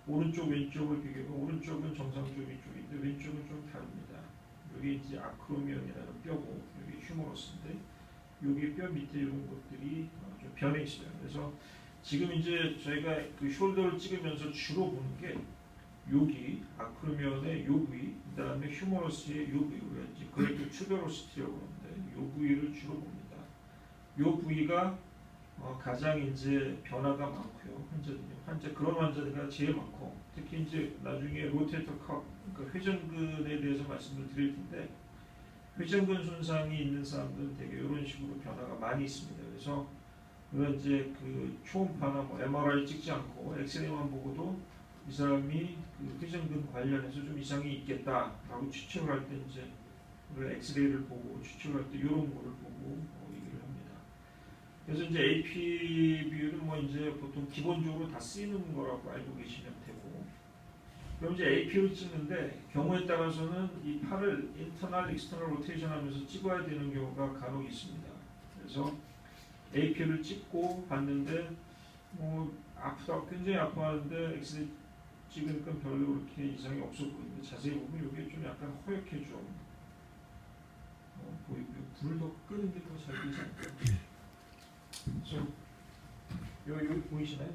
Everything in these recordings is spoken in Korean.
오른쪽 왼쪽을 비교하면 오른쪽은 정상적인 쪽인데 왼쪽은 좀 다릅니다. 여기 이제 아크로미언이라는 뼈고 여기 휴머러스인데 여기 뼈 밑에 이런 것들이 좀 변해 있어요. 그래서 지금 이제 저희가 그 숄더를 찍으면서 주로 보는 게 여기 아크로미언의 요 부위, 그다음에 휴머러스의 요 부위, 우리가 이제 그레이트 튜베로시티라고 하는데 요 부위를 주로 봅니다. 요 부위가 가장 이제 변화가 많고요. 환자 그런 환자가 제일 많고 특히 이제 나중에 로테이터 컵, 그러니까 회전근에 대해서 말씀을 드릴 텐데 회전근 손상이 있는 사람들은 되게 이런 식으로 변화가 많이 있습니다. 그래서 우리가 이제 그 초음파나 뭐 MRI 찍지 않고 엑스레이만 보고도 이 사람이 그 회전근 관련해서 좀 이상이 있겠다라고 추측을 할 때 이제 우리가 엑스레이를 보고 추측을 할 때 이런 거를 보고 얘기를 합니다. 그래서 이제 AP 비율은 뭐 이제 보통 기본적으로 다 쓰이는 거라고 알고 계시면 되고, 그럼 이제 AP를 찍는데 경우에 따라서는 이 팔을 인터널, 익스터널 로테이션 하면서 찍어야 되는 경우가 간혹 있습니다. 그래서 AP를 찍고 봤는데 뭐 아프다, 굉장히 아파하는데 엑스레이 찍으니까 별로 그렇게 이상이 없었거든요. 자세히 보면 이게 좀 약간 허옇게 좀 보이고요. 불을 더 끄는 게 더 잘 보이지 않을까요? 그래서 여기 보이시나요?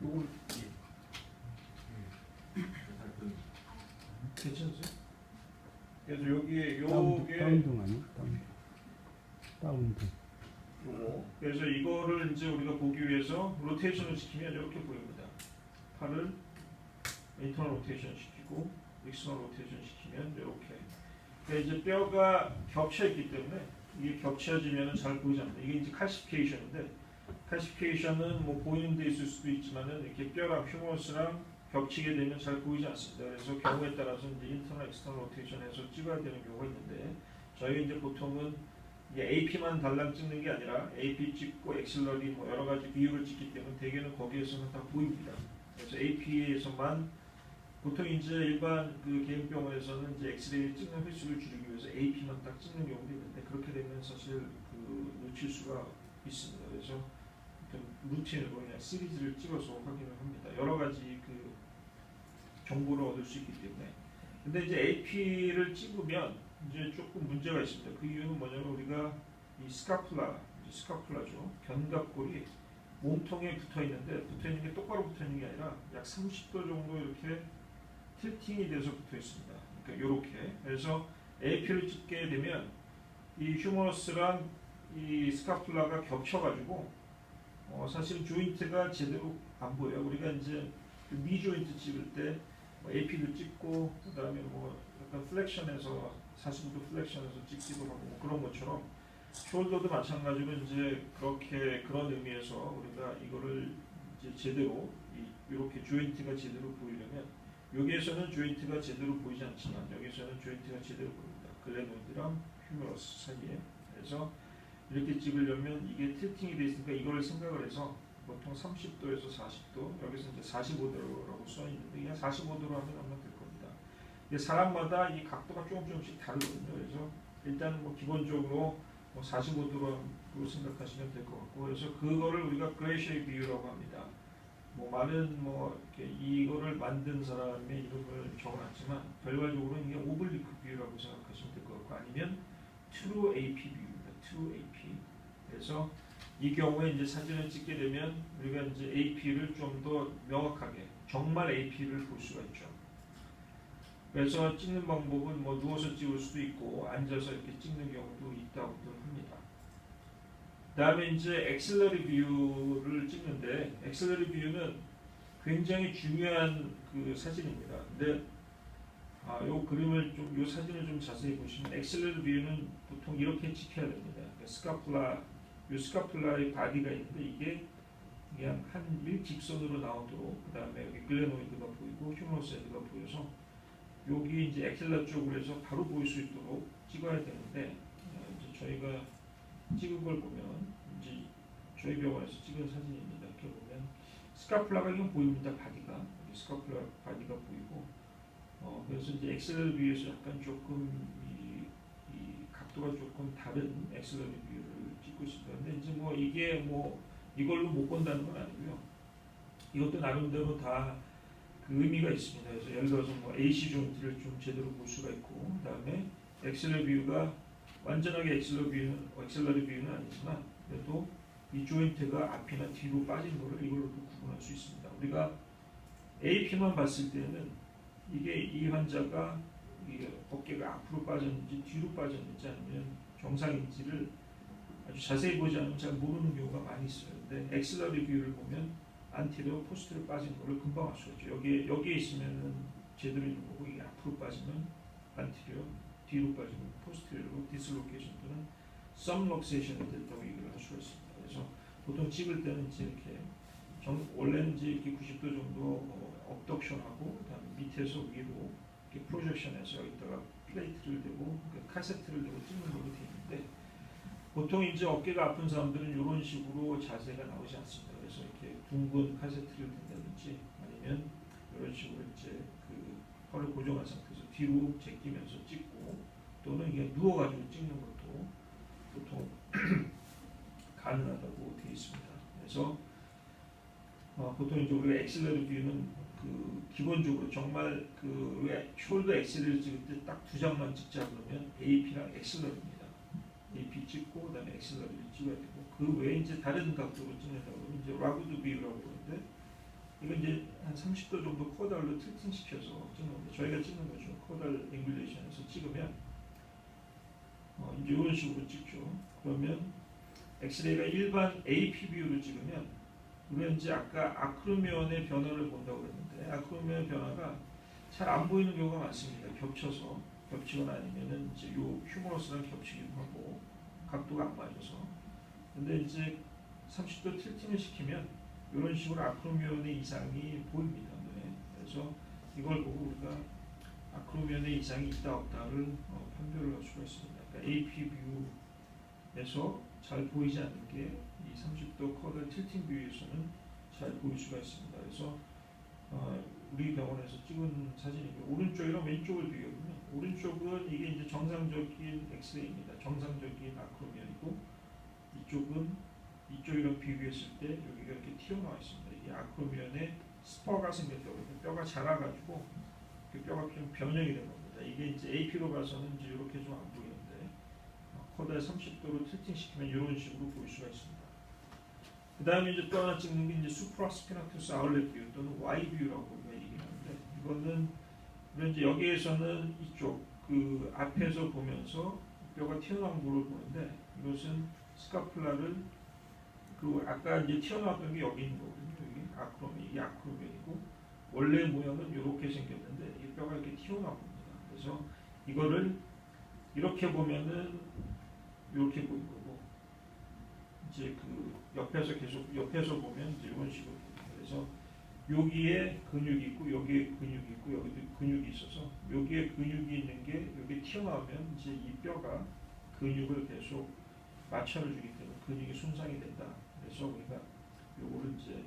요걸 괜찮으세요? 그래서 여기에 요게 다운등 아니야? 다운등. 요거. 그래서 이거를 이제 우리가 보기 위해서 로테이션을 시키면 이렇게 보입니다. 팔을 인터널 로테이션 시키고 익스터널 로테이션 시키면 이렇게. 그러니까 이제 뼈가 겹쳐 있기 때문에 이게 겹쳐지면 잘 보이지 않는다. 이게 이제 칼시피케이션인데, 칼시피케이션은 뭐 보이는 데 있을 수도 있지만은 이렇게 뼈랑 휴머러스랑 겹치게 되면 잘 보이지 않습니다. 그래서 경우에 따라서 이제 인터널, 익스터널 로테이션해서 찍어야 되는 경우가 있는데, 저희 이제 보통은 이게 AP만 달랑 찍는 게 아니라 AP 찍고 엑셀러리 뭐 여러 가지 비율을 찍기 때문에 대개는 거기에서는 다 보입니다. 그래서 AP에서만 보통 이제 일반 그 개인병원에서는 이제 엑스레이 찍는 횟수를 줄이기 위해서 AP만 딱 찍는 경우도 있는데, 그렇게 되면 사실 그 놓칠 수가 있습니다. 그래서 루틴으로 그냥 시리즈를 찍어서 확인을 합니다. 여러 가지 그 정보를 얻을 수 있기 때문에. 근데 이제 AP를 찍으면 이제 조금 문제가 있습니다. 그 이유는 뭐냐면 우리가 이 스카플라죠. 견갑골이 몸통에 붙어 있는데, 붙어 있는 게 똑바로 붙어 있는 게 아니라 약 30도 정도 이렇게 틸팅이 돼서 붙어 있습니다. 그러니까 이렇게. 그래서 AP를 찍게 되면 이 휴머러스랑 이 스카플라가 겹쳐가지고 사실 조인트가 제대로 안 보여요. 우리가 이제 그 니 조인트 찍을 때 AP도 찍고 그다음에 뭐 약간 플렉션해서 45도 플렉션해서 찍기도 하고 뭐 그런 것처럼 숄더도 마찬가지로 이제 그렇게 그런 의미에서 우리가 이거를 이제 제대로 이렇게 조인트가 제대로 보이려면, 여기에서는 조인트가 제대로 보이지 않지만 여기서는 조인트가 제대로 보입니다. 글레노이드랑 휴머러스 사이에. 그래서 이렇게 찍으려면 이게 틸팅이 돼 있으니까 이걸 생각을 해서 보통 30도에서 40도, 여기서 이제 45도라고 써 있는데 그냥 45도로 하면 아마 될 겁니다. 이게 사람마다 이 각도가 조금씩 다르거든요. 그래서 일단은 뭐 기본적으로 뭐 45도로 생각하시면 될 것 같고, 그래서 그거를 우리가 그레이셔의 비율이라고 합니다. 뭐 많은 뭐 이렇게 이거를 만든 사람의 이름을 적어놨지만 결과적으로는 이게 오블리크 비율이라고 생각하시면 될 것 같고, 아니면 트루 AP 비율입니다. 트루 AP. 그래서 이 경우에 이제 사진을 찍게 되면 우리가 이제 AP를 좀 더 명확하게 정말 AP를 볼 수가 있죠. 그래서 찍는 방법은 뭐 누워서 찍을 수도 있고 앉아서 이렇게 찍는 경우도 있다고들 합니다. 다음에 이제 엑셀러리 뷰를 찍는데, 엑셀러리 뷰는 굉장히 중요한 그 사진입니다. 근데 요 그림을 좀, 요 사진을 좀 자세히 보시면 엑셀러리 뷰는 보통 이렇게 찍혀야 됩니다. 그러니까 스카플라의 바디가 있는데 이게 그냥 한 일직선으로 나오도록, 그 다음에 여기 글레노이드가 보이고 휴머러스 헤드가 보여서 여기 이제 엑셀러 쪽으로 해서 바로 보일 수 있도록 찍어야 되는데, 이제 저희가 찍은 걸 보면 이제 저희 병원에서 찍은 사진입니다. 이렇게 보면 스카플라가 그냥 보입니다. 바디가 스카플라 바디가 보이고, 그래서 이제 엑셀러 뷰에서 약간 조금 이 각도가 조금 다른 엑셀러 뷰를 찍고 있습니다. 근데 이제 뭐 이게 뭐 이걸로 못 본다는 건 아니고요. 이것도 나름대로 다 그 의미가 있습니다. 그래서 예를 들어서 뭐 AC 조인트를 좀 제대로 볼 수가 있고, 그다음에 엑셀러 뷰가 완전하게 엑셀러 뷰는 아니지만 그래도 이 조인트가 앞이나 뒤로 빠진 거를 이걸로 구분할 수 있습니다. 우리가 AP만 봤을 때는 이게 이 환자가 이게 어깨가 앞으로 빠졌는지 뒤로 빠졌는지 아니면 정상인지를 아주 자세히 보지 않으면 잘 모르는 경우가 많이 있어요. 근데 엑셀러리 뷰를 보면 안티리어 포스트로 빠진 거를 금방 알 수가 있죠. 여기에 있으면은 제대로 있는 거고, 이게 앞으로 빠지면 안티리어, 뒤로 빠지면 포스트로 디슬로케이션 또는 썸럭세이션이 됐다고 얘기를 할 수가 있습니다. 그래서 보통 찍을 때는 이제 이렇게 원래는 이제 이렇게 90도 정도 업덕션하고, 그다음에 밑에서 위로 이렇게 프로젝션해서 여기다가 플레이트를 대고 카세트를 대고 찍는 걸로 되어 있는데, 보통 이제 어깨가 아픈 사람들은 이런 식으로 자세가 나오지 않습니다. 그래서 이렇게 둥근 카세트를 댄다든지 아니면 이런 식으로 이제 그 허를 고정한 상태에서 뒤로 제끼면서 찍고, 또는 이게 누워가지고 찍는 것도 보통 가능하다고 되어 있습니다. 그래서 보통 이제 우리가 엑셀러리 뷰는 그 기본적으로 정말 그 왜 숄더 엑셀을 찍을 때 딱 두 장만 찍자 그러면 AP랑 엑셀러리입니다. AP 찍고 그다음에 엑셀러리를 찍어야 되고, 그 외에 이제 다른 각도로 찍는다고 하면 이제 라구드 뷰라고 그러는데, 이건 이제 한 30도 정도 코달로 tilting 시켜서 찍는 건데, 저희가 찍는 거죠. 코달 앵귤레이션에서 찍으면 이제 이런 식으로 찍죠. 그러면 엑스레이가 일반 AP 뷰로 찍으면 우리는 이제 아까 아크로미온의 변화를 본다고 그랬는데, 아크로미온의 변화가 잘 안 보이는 경우가 많습니다. 겹치거나 아니면은 이제 요 휴머러스랑 겹치기도 하고 각도가 안 맞아서. 근데 이제 30도 틸팅을 시키면 이런 식으로 아크로미온의 이상이 보입니다. 네. 그래서 이걸 보고 우리가 아크로미온의 이상이 있다 없다를 판별을 할 수가 있습니다. 그러니까 AP 뷰에서 잘 보이지 않는 게 이 30도 커널 틸팅 뷰에서는 잘 보일 수가 있습니다. 그래서 우리 병원에서 찍은 사진이고, 오른쪽이랑 왼쪽을 비교해보면 오른쪽은 이게 이제 정상적인 엑스레이입니다. 정상적인 아크로미온이고, 이쪽이랑 비교했을 때 여기가 이렇게 튀어나와 있습니다. 이게 아크로미온에 스퍼가 생겼다고 해요. 뼈가 자라가지고 그 뼈가 좀 변형이 된 겁니다. 이게 이제 AP로 봐서는 이제 이렇게 좀 안 보이는데, 코다에 30도로 tilting 시키면 이런 식으로 보일 수가 있습니다. 그 다음에 이제 또 하나 찍는 게 이제 수프라스피나투스 아울렛 뷰 또는 Y 뷰라고 우리가 얘기하는데, 이거는 우리 이제 여기에서는 이쪽 그 앞에서 보면서 뼈가 튀어나온 거를 보는데, 이것은 스카플라를 그 아까 이제 튀어나왔던 게 여기 있는 거거든요. 이게 아크로미온이고, 원래 모양은 이렇게 생겼는데 이 뼈가 이렇게 튀어나온 겁니다. 그래서 이거를 이렇게 보면은 이렇게 보인 거고, 이제 그 옆에서 보면 이제 이런 식으로 보입니다. 그래서 여기에 근육이 있고 여기에 근육이 있고 여기도 근육이 있어서 여기에 근육이 있는 게 여기 튀어나오면 이제 이 뼈가 근육을 계속 마찰을 주기 때문에 근육이 손상이 된다. 그래서 우리가 요거를 이제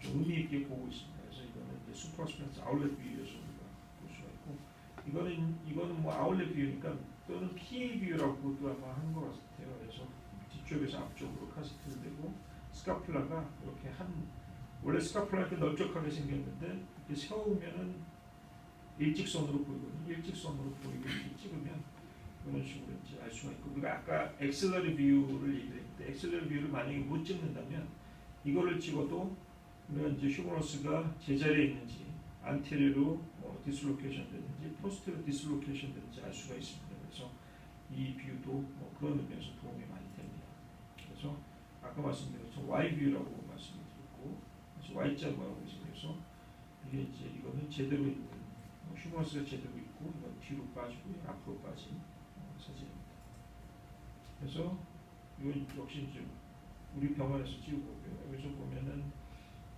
좀 의미 있게 보고 있습니다. 그래서 이거는 이제 슈퍼스펜스 아울렛 뷰에서 우리가 볼 수가 있고, 이거는 뭐 아울렛 뷰니까 또는 PA 뷰라고 또 아마 한 것 같아요. 그래서 뒤쪽에서 앞쪽으로 카세트를 대고 스카플라가 이렇게 원래 스카플라가 이렇게 넓적하게 생겼는데 이렇게 세우면은 일직선으로 보이거든요. 일직선으로 보이고 이렇게 찍으면 이런 식으로 이제 알 수가 있고, 우리가 아까 엑셀러리 뷰를 얘기했는데, 엑셀러리 뷰를 만약에 못 찍는다면 이거를 찍어도 우리가 이제 휴머러스가 제자리에 있는지 안테리어로 디슬로케이션 되는지 포스트로 디슬로케이션 되는지 알 수가 있습니다. 그래서 이 뷰도 그런 의미에서 도움이 많이 됩니다. 그래서 아까 말씀드린 것처럼 Y 뷰라고 말씀드렸고, 그래서 Y자 모양으로 생겨서 이게 이제 이거는 제대로 있는 휴머러스가 제대로 있고, 이건 뒤로 빠지고 앞으로 빠진 사진입니다. 그래서 이건 역시 이제 우리 병원에서 찍은 거고요. 여기서 보면은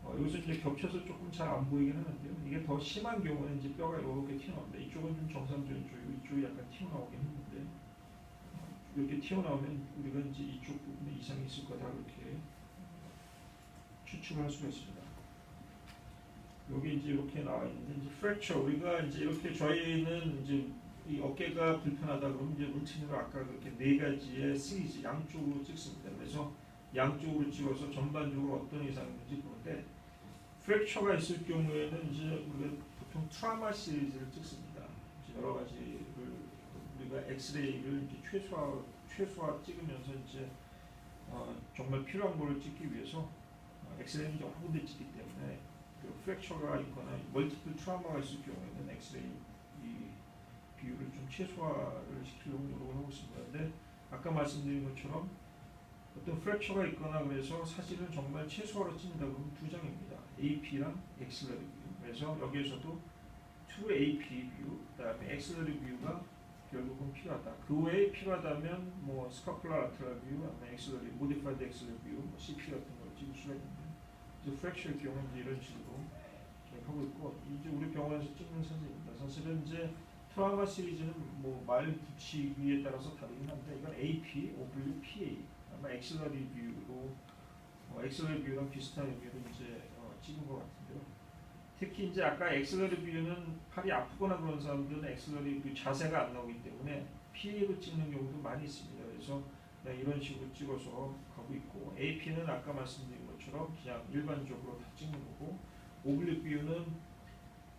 여기서 이제 겹쳐서 조금 잘 안 보이긴 하는데요. 이게 더 심한 경우는 이제 뼈가 이렇게 튀어나옵니다. 이쪽은 좀 정상적인 쪽이고 이쪽이 약간 튀어나오긴 했는데, 이렇게 튀어나오면 우리가 이제 이쪽 부분에 이상이 있을 거다 이렇게 추측을 할 수가 있습니다. 여기 이제 이렇게 나와 있는데, 이제 프랙처, 우리가 이제 이렇게 저희는 이제 이 어깨가 불편하다 그러면 이제 루틴으로 아까 그렇게 네 가지의 시리즈 양쪽으로 찍습니다. 그래서 양쪽으로 찍어서 전반적으로 어떤 이상이 있는지 보는데, 프랙처가 있을 경우에는 이제 우리가 보통 트라우마 시리즈를 찍습니다. 이제 여러 가지를 우리가 엑스레이를 이제 최소화 찍으면서 이제 정말 필요한 거를 찍기 위해서 엑스레이는 여러 군데 찍기 때문에 그 프랙처가 있거나 멀티플 트라우마가 있을 경우에는 엑스레이 이 비율을 좀 최소화를 시키려고 노력을 하고 있습니다. 그런데 아까 말씀드린 것처럼 어떤 프랙처가 있거나 그래서 사실은 정말 최소화로 찍는다 그러면 두 장입니다. AP랑 엑셀러리 뷰. 그래서 여기에서도 2AP 뷰, 그다음에 엑셀러리 뷰가 결국은 필요하다. 그 외에 필요하다면 뭐 스카플라 라테랄 뷰, 아니면 엑셀러리, 모디파이드 엑셀러리 뷰, 뭐 CP 같은 걸 찍을 수가 있는데 이제 프랙처의 경우는 이제 이런 식으로 하고 있고 이제 우리 병원에서 찍는 사진입니다. 사실은 이제 트라우마 시리즈는 뭐 말 붙이기에 따라서 다르긴 한데 이건 AP, PA 아마 엑셀러리 뷰로 엑셀러리 뷰랑 비슷한 의미로 이제 찍은 것 같은데요. 특히 이제 아까 엑셀러리 뷰는 팔이 아프거나 그런 사람들은 엑셀러리 뷰 자세가 안 나오기 때문에 PA로 찍는 경우도 많이 있습니다. 그래서 이런 식으로 찍어서 가고 있고 AP는 아까 말씀드린 것처럼 그냥 일반적으로 다 찍는 거고 오블릭 뷰는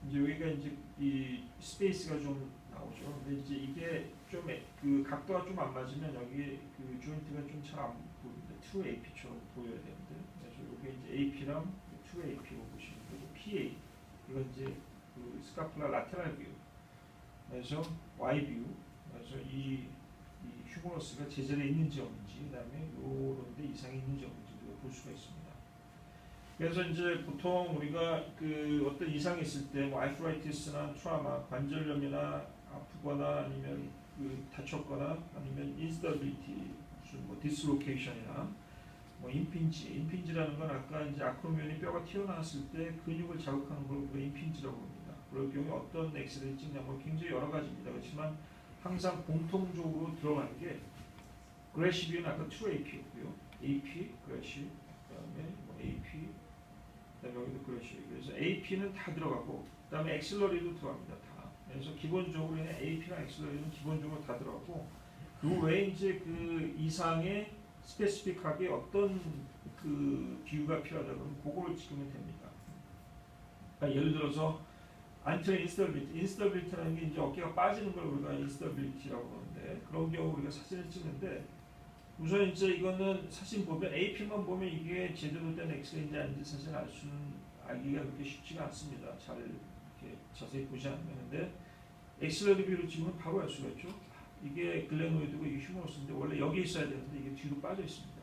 이제 여기가 이제 이 스페이스가 좀 나오죠. 근데 이제 이게 좀 그 각도가 좀 안 맞으면 여기 그 조인트가 좀 잘 안 보이는데 2AP처럼 보여야 되는데 그래서 여기 이제 AP랑 2AP로 보시면 되고 PA 이건 이제 그 스카플라 라테랄 뷰 그래서 Y 뷰 그래서 이 휴머러스가 제자리에 있는지 없는지 그다음에 요런 데 이상이 있는지 없는지 우리가 볼 수가 있습니다. 그래서 이제 보통 우리가 그 어떤 이상이 있을 때 뭐 아이프라이티스나 트라우마, 관절염이나 아프거나 아니면 그 다쳤거나 아니면 인스타빌리티 무슨 뭐 디스로케이션이나 뭐 임핀지라는 건 아까 이제 아크로미온이 뼈가 튀어나왔을 때 근육을 자극하는 걸 우리가 임핀지라고 합니다. 그럴 경우에 어떤 엑스레이를 찍냐면 굉장히 여러 가지입니다. 그렇지만 항상 공통적으로 들어가는 게 그래시비는 아까 2AP였고요. AP, 그래시, 그다음에 뭐 AP 그다음에 여기도 그렇지. 그래서 AP는 다 들어가고 그다음에 엑셀러리도 들어갑니다. 다. 그래서 기본적으로 AP랑 엑셀러리는 기본적으로 다 들어가고 그 외에 이제 그 이상의 스페시픽하게 어떤 그 비유가 필요하다 그러면 그거를 찍으면 됩니다. 그러니까 예를 들어서 안트레 인스터빌리티라는 게 이제 어깨가 빠지는 걸 우리가 인스터빌리티라고 하는데 그런 경우 우리가 사진을 찍는데 우선 이제 이거는 사진 보면 AP만 보면 이게 제대로 된 엑스레이인지 아닌지 사실 알기가 그렇게 쉽지가 않습니다. 잘 이렇게 자세히 보지 않으면. 근데 엑셀러리 뷰로 찍으면 바로 알 수가 있죠. 이게 글레노이드고 이게 휴머러스인데 원래 여기 있어야 되는데 이게 뒤로 빠져 있습니다.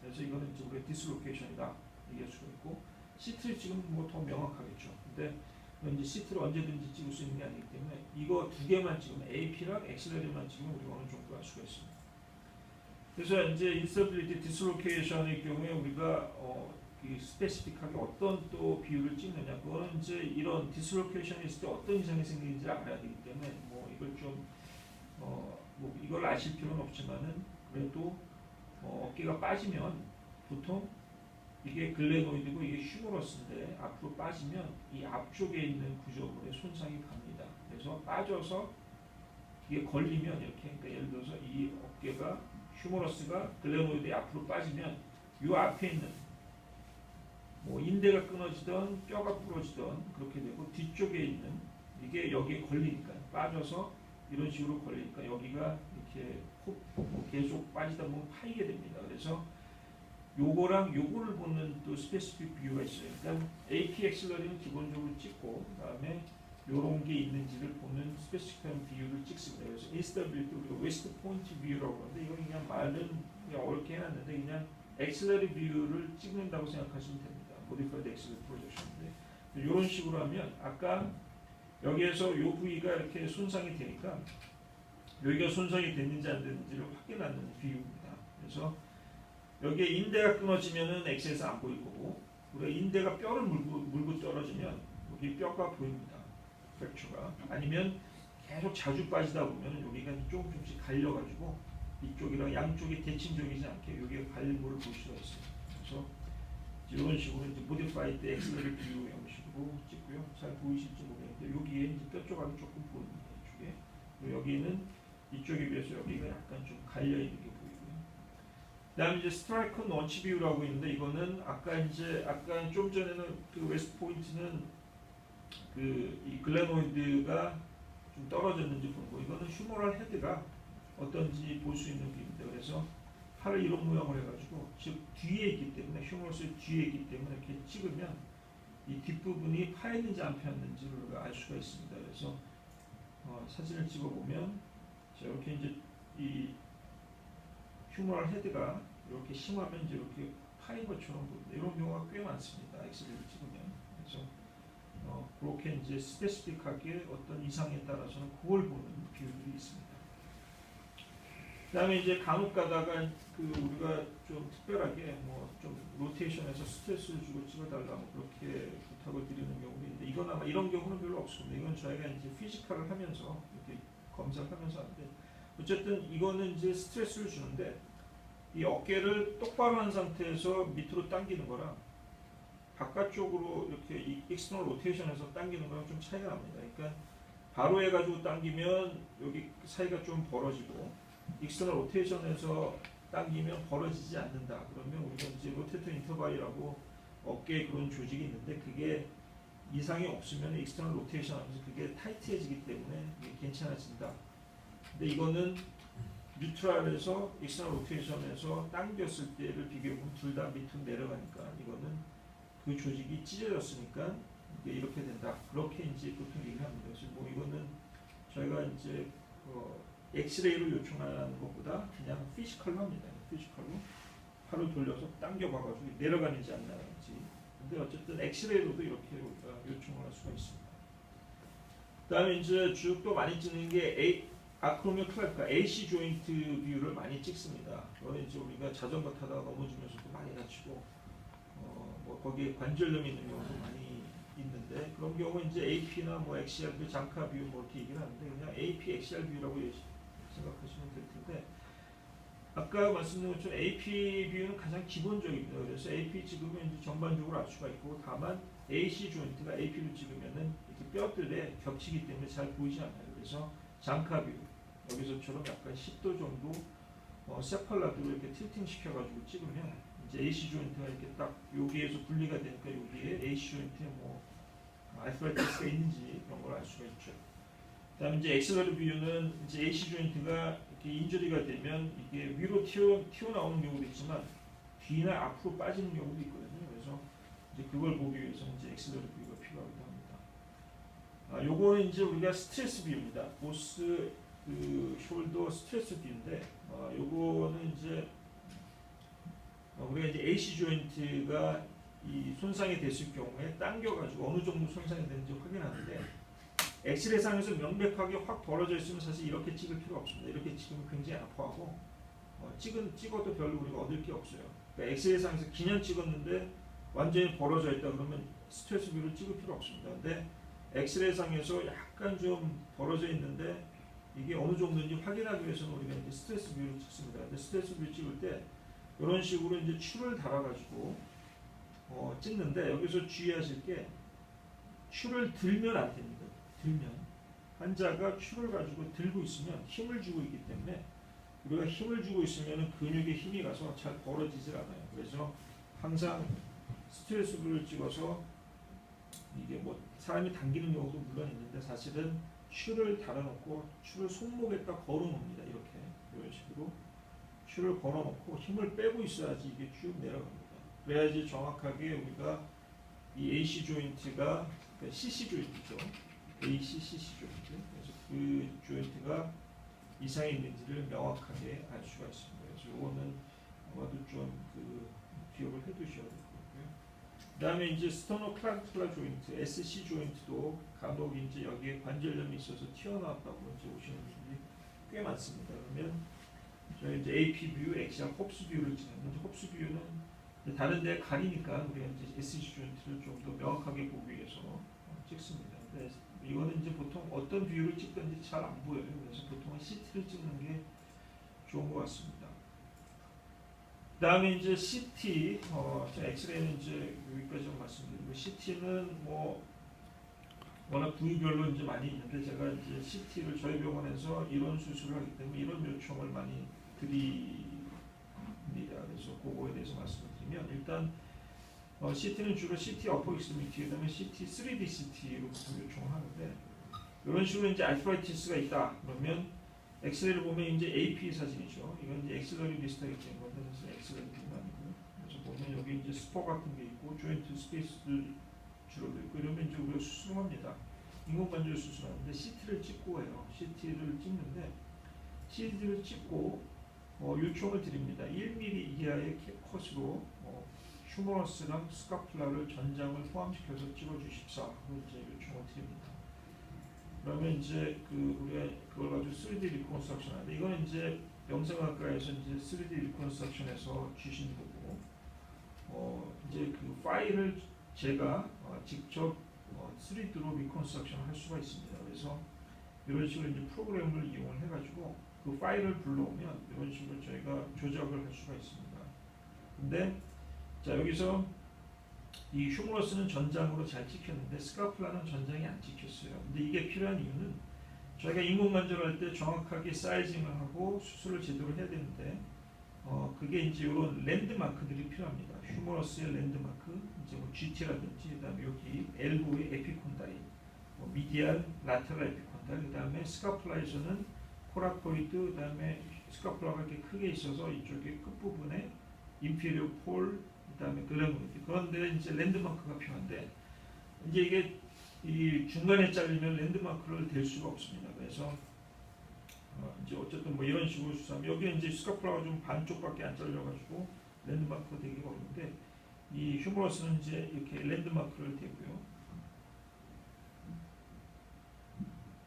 그래서 이거는 이제 우리가 디스로케이션이다 얘기할 수가 있고 시트를 찍으면 뭐 더 명확하겠죠. 근데 이제 시트를 언제든지 찍을 수 있는 게 아니기 때문에 이거 두 개만 찍으면 AP랑 엑셀러리만 찍으면 우리가 어느 정도 알 수가 있습니다. 그래서 이제 인스터빌리티 디스로케이션의 경우에 우리가 이 스페시픽하게 어떤 또 비율을 찍느냐 그거는 이제 이런 디스로케이션이 있을 때 어떤 이상이 생기는지 알아야 되기 때문에 뭐 이걸 좀 뭐 이걸 아실 필요는 없지만은 그래도 어깨가 빠지면 보통 이게 글레노이드고 이게 휴머러스인데 앞으로 빠지면 이 앞쪽에 있는 구조물에 손상이 갑니다. 그래서 빠져서 이게 걸리면 이렇게 그러니까 예를 들어서 이 어깨가 휴머러스가 글레노이드에 앞으로 빠지면 이 앞에 있는 뭐 인대가 끊어지던 뼈가 부러지던 그렇게 되고 뒤쪽에 있는 이게 여기에 걸리니까 빠져서 이런 식으로 걸리니까 여기가 이렇게 계속 빠지다 보면 파이게 됩니다. 그래서 요거랑 요거를 보는 또 스페시픽 뷰가 있어요. 그러니까 AP 엑셀러리는 기본적으로 찍고 그다음에 요런 게 있는지를 보는 스페시픽한 비율을 찍습니다. 그래서 인스타빌리티 우리가 웨스트 포인트 뷰라고 하는데 이건 그냥 말은 그냥 어렵게 해놨는데 그냥 엑셀러리 뷰를 찍는다고 생각하시면 됩니다. 모디파이드 엑셀러리 프로젝션인데 이런 식으로 하면 아까 여기에서 요 부위가 이렇게 손상이 되니까 여기가 손상이 됐는지 안 됐는지를 확인하는 비율입니다. 그래서 여기에 인대가 끊어지면은 엑스에서 안 보일 거고 우리가 인대가 뼈를 물고 떨어지면 여기 뼈가 보입니다. 프랙처가 아니면 계속 자주 빠지다 보면 여기가 조금씩 갈려가지고 이쪽이랑 양쪽이 대칭적이지 않게 여기가 갈린 거를 볼 수가 있어요. 그래서 이런 식으로 이제 모디파이드 엑셀러리 뷰 형식으로 찍고요. 잘 보이실지 모르겠는데 여기에 이제 뼈 조각이 조금 보입니다. 이쪽에. 그리고 여기는 이쪽에 비해서 여기가 약간 좀 갈려 있는 게 보이고요. 그다음에 이제 스트라이크 넌치 뷰라고 있는데 이거는 아까 좀 전에는 그 웨스트 포인트는 그 이 글래노이드가 좀 떨어졌는지 보는 거. 이거는 휴머럴 헤드가 어떤지 볼 수 있는 뷰입니다. 그래서 팔을 이런 모양을 해가지고 즉 뒤에 있기 때문에 휴머러스 뒤에 있기 때문에 이렇게 찍으면 이 뒷부분이 파였는지 안 파였는지를 우리가 알 수가 있습니다. 그래서 사진을 찍어보면 자, 이렇게 이제 이 휴머럴 헤드가 이렇게 심하면 이제 이렇게 파인 것처럼 보입니다. 이런 경우가 꽤 많습니다. 엑스레이를 찍으면. 그래서 그렇게 이제 스페시픽하게 어떤 이상에 따라서는 그걸 보는 뷰들이 있습니다. 그다음에 이제 간혹 가다가 그 우리가 좀 특별하게 뭐 좀 로테이션에서 스트레스를 주고 찍어달라고 그렇게 부탁을 드리는 경우도 있는데 이건 아마 이런 경우는 별로 없습니다. 이건 저희가 이제 피지컬을 하면서 이렇게 검사를 하면서 하는데 어쨌든 이거는 이제 스트레스를 주는데 이 어깨를 똑바로 한 상태에서 밑으로 당기는 거랑 바깥쪽으로 이렇게 이 익스터널 로테이션에서 당기는 거랑 좀 차이가 납니다. 그러니까 바로 해가지고 당기면 여기 사이가 좀 벌어지고 익스터널 로테이션에서 당기면 벌어지지 않는다. 그러면 우리가 이제 로테이터 인터발이라고 어깨에 그런 조직이 있는데 그게 이상이 없으면 익스터널 로테이션 하면서 그게 타이트해지기 때문에 이게 괜찮아진다. 근데 이거는 뉴트럴에서 익스터널 로테이션에서 당겼을 때를 비교해보면 둘 다 밑으로 내려가니까 이거는 그 조직이 찢어졌으니까 이게 이렇게 된다. 그렇게 이제 보통 얘기합니다. 그래서 뭐 이거는 저희가 이제 엑스레이로 요청하는 것보다 그냥 피지컬로 합니다. 피지컬로 팔을 돌려서 당겨봐가지고 내려가는지 안 나가는지. 근데 어쨌든 엑스레이로도 이렇게 우리가 요청을 할 수가 있습니다. 그다음에 이제 쭉 또 많이 찍는 게 아크로미오 클래프가 AC 조인트 뷰를 많이 찍습니다. 그거는 이제 우리가 자전거 타다가 넘어지면서도 많이 다치고 뭐 거기에 관절염이 있는 경우도 많이 있는데 그런 경우는 이제 AP나 뭐 XR 뷰, 장카 뷰 뭐 이렇게 얘기를 하는데 그냥 AP, XR 뷰라고 생각하시면 될 텐데 아까 말씀드린 것처럼 AP 뷰는 가장 기본적입니다. 그래서 AP 찍으면 이제 전반적으로 알 수가 있고 다만 AC 조인트가 AP로 찍으면은 이렇게 뼈들에 겹치기 때문에 잘 보이지 않아요. 그래서 장카 뷰 여기서처럼 약간 10도 정도 세팔라드로 이렇게 틸팅 시켜가지고 찍으면 이제 AC 조인트가 이렇게 딱 여기에서 분리가 되니까 여기에 AC 조인트에 뭐 아이스라이티스가 있는지 그런 걸 알 수가 있죠. 그다음에 이제 엑셀러리 뷰는 이제 AC 조인트가 이렇게 인저리가 되면 이게 위로 튀어나오는 경우도 있지만 뒤나 앞으로 빠지는 경우도 있거든요. 그래서 이제 그걸 보기 위해서 이제 엑셀러리 뷰가 필요하기도 합니다. 요거는 이제 우리가 스트레스 뷰입니다. 보스 그 숄더 스트레스 뷰인데 요거는 이제 우리가 이제 AC 조인트가 이 손상이 됐을 경우에 당겨가지고 어느 정도 손상이 되는지 확인하는데 엑스레이상에서 명백하게 확 벌어져 있으면 사실 이렇게 찍을 필요 없습니다. 이렇게 찍으면 굉장히 아파하고 찍어도 별로 우리가 얻을 게 없어요. 그러니까 엑스레이상에서 기념 찍었는데 완전히 벌어져 있다 그러면 스트레스 뷰를 찍을 필요 없습니다. 근데 엑스레이상에서 약간 좀 벌어져 있는데 이게 어느 정도인지 확인하기 위해서는 우리가 이제 스트레스 뷰를 찍습니다. 근데 스트레스 뷰 찍을 때 이런 식으로 이제 추를 달아가지고 찍는데 여기서 주의하실 게 추를 들면 안 됩니다. 들면 환자가 추를 가지고 들고 있으면 힘을 주고 있기 때문에 우리가 힘을 주고 있으면 근육에 힘이 가서 잘 벌어지질 않아요. 그래서 항상 스트레스 뷰를 찍어서 이게 뭐 사람이 당기는 경우도 물론 있는데 사실은 추를 달아놓고 추를 손목에다 걸어놓습니다. 이렇게 이런 식으로 추를 걸어놓고 힘을 빼고 있어야지 이게 쭉 내려갑니다. 그래야지 정확하게 우리가 이 AC 조인트가 CC 조인트죠. AC, CC 조인트. 그래서 그 조인트가 이상이 있는지를 명확하게 알 수가 있습니다. 그래서 이거는 아마도 좀 기억을 해두셔야 될 거고요. 그다음에 이제 스토노클라클라 조인트, SC 조인트도 간혹 이제 여기에 관절염이 있어서 튀어나왔다고 이제 오시는 분들이 꽤 많습니다. 그러면 저희 이제 AP 뷰, XR 홉스 뷰를 찍는데 홉스 뷰는 다른 데 가리니까 우리가 이제 SC 조인트를 좀 더 명확하게 보기 위해서 찍습니다. 근데 이거는 이제 보통 어떤 뷰를 찍든지 잘 안 보여요. 그래서 보통은 CT를 찍는 게 좋은 것 같습니다. 그다음에 이제 CT, 엑스레이는 이제 여기까지 말씀드리고 CT는 뭐 워낙 부위별로 이제 많이 있는데 제가 이제 CT를 저희 병원에서 이런 수술을 하기 때문에 이런 요청을 많이 드립니다. 됩니다. 그래서 그거에 대해서 말씀을 드리면 일단 CT는 주로 CT 어퍼 익스트리미티 그다음에 CT 3D CT로 보통 요청을 하는데 이런 식으로 이제 아르트라이티스가 있다 그러면 엑스레이를 보면 이제 AP 사진이죠. 이건 이제 엑셀러리 비슷하게 된 건데 사실 엑셀러리는 아니고요. 그래서 보면 여기 이제 스포 같은 게 있고 조인트 스페이스들 주로 있고 이러면 이제 우리가 수술을 합니다. 인공관절 수술하는데 CT를 찍고 해요. CT를 찍는데 CT를 찍고 요청을 드립니다. 1mm 이하의 컷으로 휴머러스랑 스카플라를 전장을 포함시켜서 찍어주십사 하고 이제 요청을 드립니다. 그러면 이제 우리가 그걸 가지고 3D 리컨스트럭션 하는데 이거는 이제 영상학과에서 이제 3D 리컨스트럭션에서 주신 거고 이제 그 파일을 제가 직접 3D로 리컨스트럭션을 할 수가 있습니다. 그래서 이런 식으로 이제 프로그램을 이용을 해가지고 그 파일을 불러오면 이런 식으로 저희가 조작을 할 수가 있습니다. 근데 자 여기서 이 휴머러스는 전장으로 잘 찍혔는데 스카플라는 전장이 안 찍혔어요. 근데 이게 필요한 이유는 저희가 인공관절할 때 정확하게 사이징을 하고 수술을 제대로 해야 되는데 그게 이제 이런 랜드마크들이 필요합니다. 휴머러스의 랜드마크, 이제 뭐 GT라든지 그다음에 여기 엘보의 에피콘다일, 미디안 라테랄 에피콘다일, 그다음에 스카플라에서는 코라코이드, 그다음에 스카플라가 이렇게 크게 있어서 이쪽에 끝 부분에 인피리어 폴, 그다음에 글래모이드 그런데 이제 랜드마크가 필요한데 이제 이게 이 중간에 잘리면 랜드마크를 댈 수가 없습니다. 그래서 이제 어쨌든 뭐 이런 식으로 수사하면 여기는 이제 스카플라가 좀 반쪽밖에 안 잘려가지고 랜드마크가 되기 어려운데 이 휴머러스는 이제 이렇게 랜드마크를 대고요.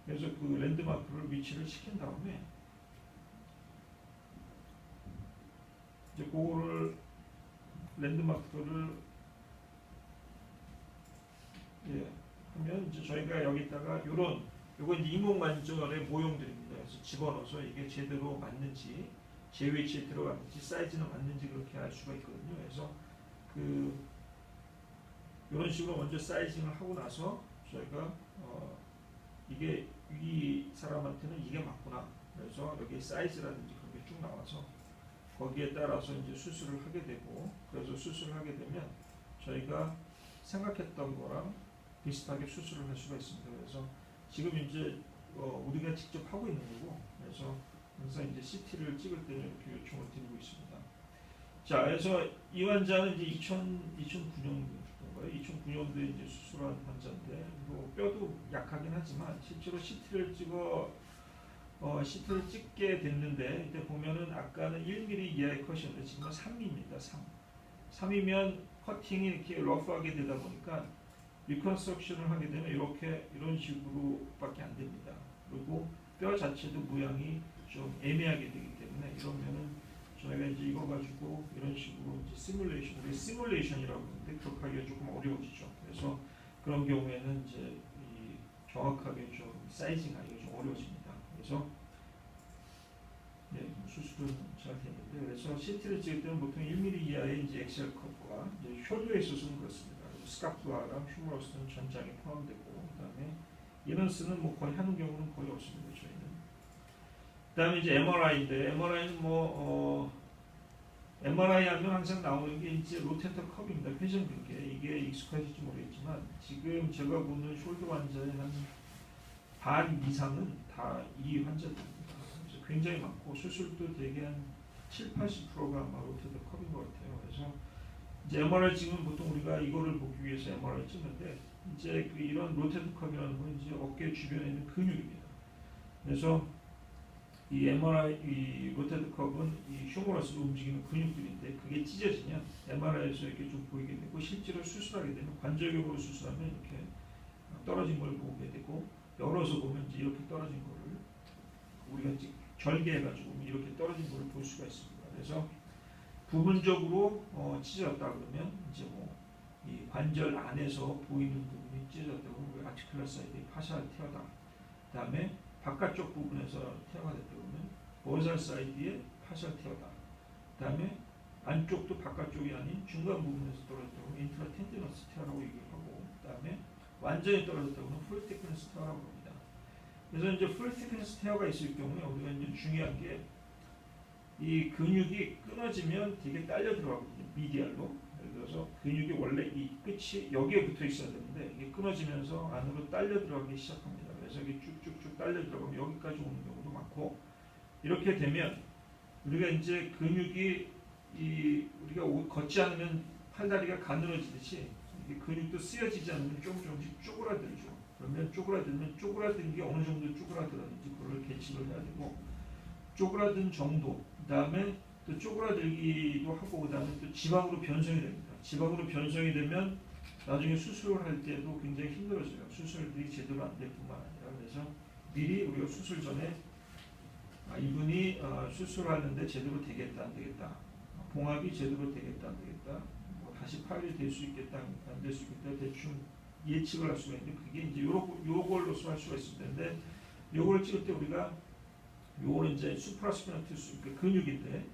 그래서 그 랜드마크를 위치를 시킨 다음에 이제 그거를 랜드마크를 하면 이제 저희가 여기다가 요거 이제 인공관절의 모형들입니다. 그래서 집어넣어서 이게 제대로 맞는지 제 위치에 들어갔는지 사이즈는 맞는지 그렇게 알 수가 있거든요. 그래서 이런 식으로 먼저 사이징을 하고 나서 저희가 이게 이 사람한테는 이게 맞구나. 그래서 여기 사이즈라든지 그런 게 쭉 나와서 거기에 따라서 이제 수술을 하게 되고 그래서 수술을 하게 되면 저희가 생각했던 거랑 비슷하게 수술을 할 수가 있습니다. 그래서 지금 이제 우리가 직접 하고 있는 거고 그래서 항상 이제 CT를 찍을 때는 이렇게 요청을 드리고 있습니다. 자, 그래서 이 환자는 이제 2009년도인가요? 2009년도에 이제 수술한 환자인데 뭐 뼈도 약하긴 하지만 실제로 CT를 찍게 됐는데 이때 보면은 아까는 1mm 이하의 컷이었는데 지금은 3mm입니다. 3이면 커팅이 이렇게 러프하게 되다 보니까 리컨스트럭션을 하게 되면 이런 식으로밖에 안 됩니다. 그리고 뼈 자체도 모양이 좀 애매하게 되기 때문에 이러면은 저희가 이제 이거 가지고 이런 식으로 이제 시뮬레이션이라고 하는데 그렇게 하기가 조금 어려워지죠. 그래서 그런 경우에는 이제 정확하게 좀 사이징하기가 좀 어려워집니다. 그래서 수술은 잘 됐는데 그래서 CT를 찍을 때는 보통 1mm 이하의 이제 엑셀 컷과 이제 숄더에 있어서는 그렇습니다. 스카플라랑 휴머러스는 전장에 포함되고 그다음에 이너스는 뭐 거의 하는 경우는 거의 없습니다. 저희는. 그다음에 이제 MRI인데 MRI는 MRI 하면 항상 나오는 게 이제 로테터 컵입니다. 회전근개 이게 익숙하실지 모르겠지만 지금 제가 보는 숄더 환자의 한 반 이상은 다 이 환자들입니다. 그래서 굉장히 많고 수술도 대개 한 70~80%가 아마 로테터 컵인 것 같아요. 그래서 이제 MRI 찍으면 보통 우리가 이거를 보기 위해서 MRI 찍는데 이제 이런 로테터 컵이라는 건 이제 어깨 주변에 있는 근육입니다. 그래서 이 MRI, 이 로테터 컵은 이 휴머러스로 움직이는 근육들인데 그게 찢어지면 MRI에서 이렇게 좀 보이게 되고 실제로 수술하게 되면 관절격으로 수술하면 이렇게 떨어진 걸 보게 되고 열어서 보면 이제 이렇게 떨어진 거를 우리가 절개해가지고 이렇게 떨어진 거를 볼 수가 있습니다. 그래서 부분적으로 찢어졌다 그러면 이제 뭐 이 관절 안에서 보이는 부분이 찢어졌다고 하면 아티큘러 사이드의 파샬 테어다. 그다음에 바깥쪽 부분에서 테어가 됐다 그러면 버설 사이드의 파샬 테어다. 그다음에 안쪽도 바깥쪽이 아닌 중간 부분에서 떨어졌다고 하면 인트라 텐디너스 테어라고 얘기를 하고 그다음에 완전히 떨어졌다고 하면 풀 티크니스 테어라고 합니다. 그래서 이제 풀 티크니스 테어가 있을 경우에 우리가 이제 중요한 게 이 근육이 끊어지면 되게 딸려 들어가거든요. 미디알로. 예를 들어서 근육이 원래 이 끝이 여기에 붙어 있어야 되는데 이게 끊어지면서 안으로 딸려 들어가기 시작합니다. 그래서 이게 쭉쭉쭉 딸려 들어가면 여기까지 오는 경우도 많고, 이렇게 되면 우리가 이제 근육이 우리가 걷지 않으면 팔다리가 가늘어지듯이 이게 근육도 쓰여지지 않으면 조금씩 쪼그라들죠. 그러면 쪼그라든 게 어느 정도 쪼그라들었는지 그걸 계측을 해야 되고, 쪼그라든 정도, 그 다음에 또 쪼그라들기도 하고, 그 다음에 또 지방으로 변성이 됩니다. 지방으로 변성이 되면 나중에 수술을 할 때도 굉장히 힘들어져요. 수술들이 제대로 안 될 뿐만 아니라. 그래서 미리 우리가 수술 전에 이분이 수술하는데 제대로 되겠다 안 되겠다, 봉합이 제대로 되겠다 안 되겠다, 뭐 다시 파열이 될 수 있겠다 안 될 수 있겠다, 대충 예측을 할 수가 있는데, 그게 이제 요걸로서 할 수가 있을 텐데, 요걸 찍을 때 우리가 요거는 이제 수프라스피너투스 근육인데,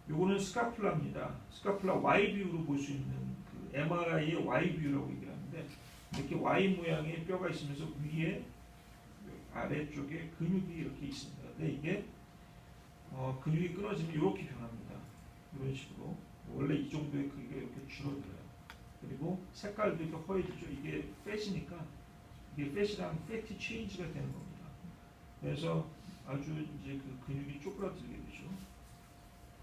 요거는 스카플라입니다. 스카플라 Y 뷰로 볼 수 있는 그 MRI의 Y 뷰라고 얘기를 하는데, 이렇게 Y 모양의 뼈가 있으면서 위에 아래쪽에 근육이 이렇게 있습니다. 근데 이게 근육이 끊어지면 이렇게 변합니다. 이런 식으로 원래 이 정도의 크기가 이렇게 줄어들어요. 그리고 색깔도 이렇게 허해지죠. 이게 팻이니까 이게 팻이랑 패티 체인지가 되는 겁니다. 그래서 아주 이제 그 근육이 쪼그라들게 되죠.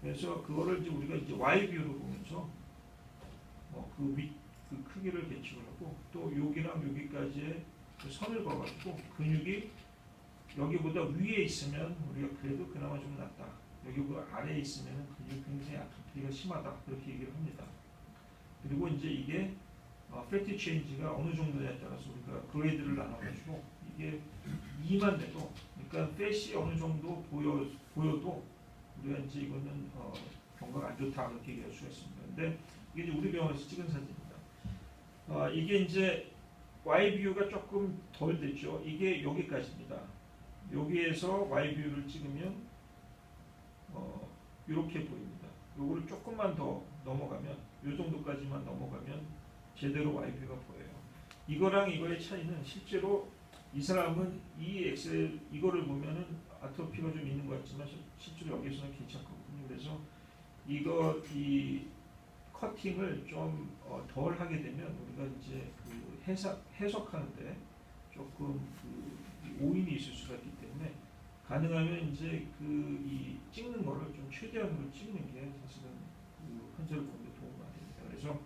그래서 그거를 이제 우리가 이제 Y 뷰로 보면서 그 크기를 계측을 하고, 또 여기랑 여기까지의 그 선을 봐가지고 근육이 여기보다 위에 있으면 우리가 그래도 그나마 좀 낫다, 여기보다 아래에 있으면 근육이 굉장히 아프기가 심하다, 그렇게 얘기를 합니다. 그리고 이제 이게 패티 체인지가 어느 정도냐에 따라서 우리가 그레이드를 나눠가지고, 이게 2만 돼도, 그러니까 팻이 어느 정도 보여도 우리가 이제 이거는 경과가 안 좋다, 그렇게 얘기할 수가 있습니다. 근데 이게 이제 우리 병원에서 찍은 사진입니다. 이게 이제 Y 뷰가 조금 덜 됐죠. 이게 여기까지입니다. 여기에서 Y 뷰를 찍으면 이렇게 보입니다. 요거를 조금만 더 넘어가면, 요 정도까지만 넘어가면 제대로 Y 뷰가 보여요. 이거랑 이거의 차이는, 실제로 이 사람은 이 엑셀 이거를 보면은 아토피가 좀 있는 것 같지만 실제로 여기서는 괜찮거든요. 그래서 이 커팅을 좀 덜 하게 되면 우리가 이제 그 해석하는데 조금 그 오인이 있을 수가 있기 때문에, 가능하면 이제 이 찍는 거를 좀 최대한으로 찍는 게 사실은 그 환자를 보는데 도움이 많이 됩니다. 그래서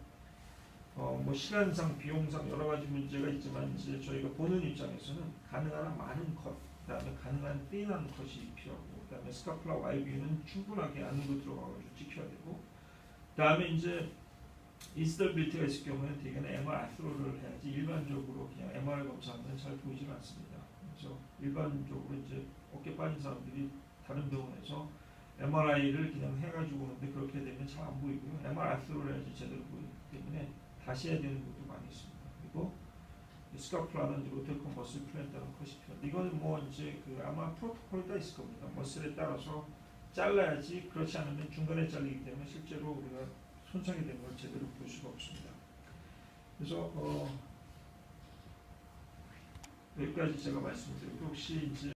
뭐 시간상, 비용상 여러 가지 문제가 있지만, 이제 저희가 보는 입장에서는 가능한 한 많은 컷, 그다음에 가능한 띵한 컷이 필요하고, 그다음에 스카플라 Y 뷰는 충분하게 안으로 들어가가지고 찍혀야 되고, 그다음에 이제 인스톨빌트가 있을 경우에는 대개는 MR 아스로를 해야지, 일반적으로 그냥 MR 검사하면 잘 보이질 않습니다. 그래서 일반적으로 이제 어깨 빠진 사람들이 다른 병원에서 MRI를 그냥 해가지고 오는데, 그렇게 되면 잘 안 보이고요. MR 아스로를 해야지 제대로 보이기 때문에 다시 해야 되는 것도 많이 있습니다. 그리고 스카플라는 로테콘 머슬 플랜트라는 컷이 필요한데, 이거는 뭐 이제 아마 프로토콜이 다 있을 겁니다. 머슬에 따라서 잘라야지, 그렇지 않으면 중간에 잘리기 때문에 실제로 우리가 손상이 된 걸 제대로 볼 수가 없습니다. 그래서 여기까지 제가 말씀드리고, 혹시 이제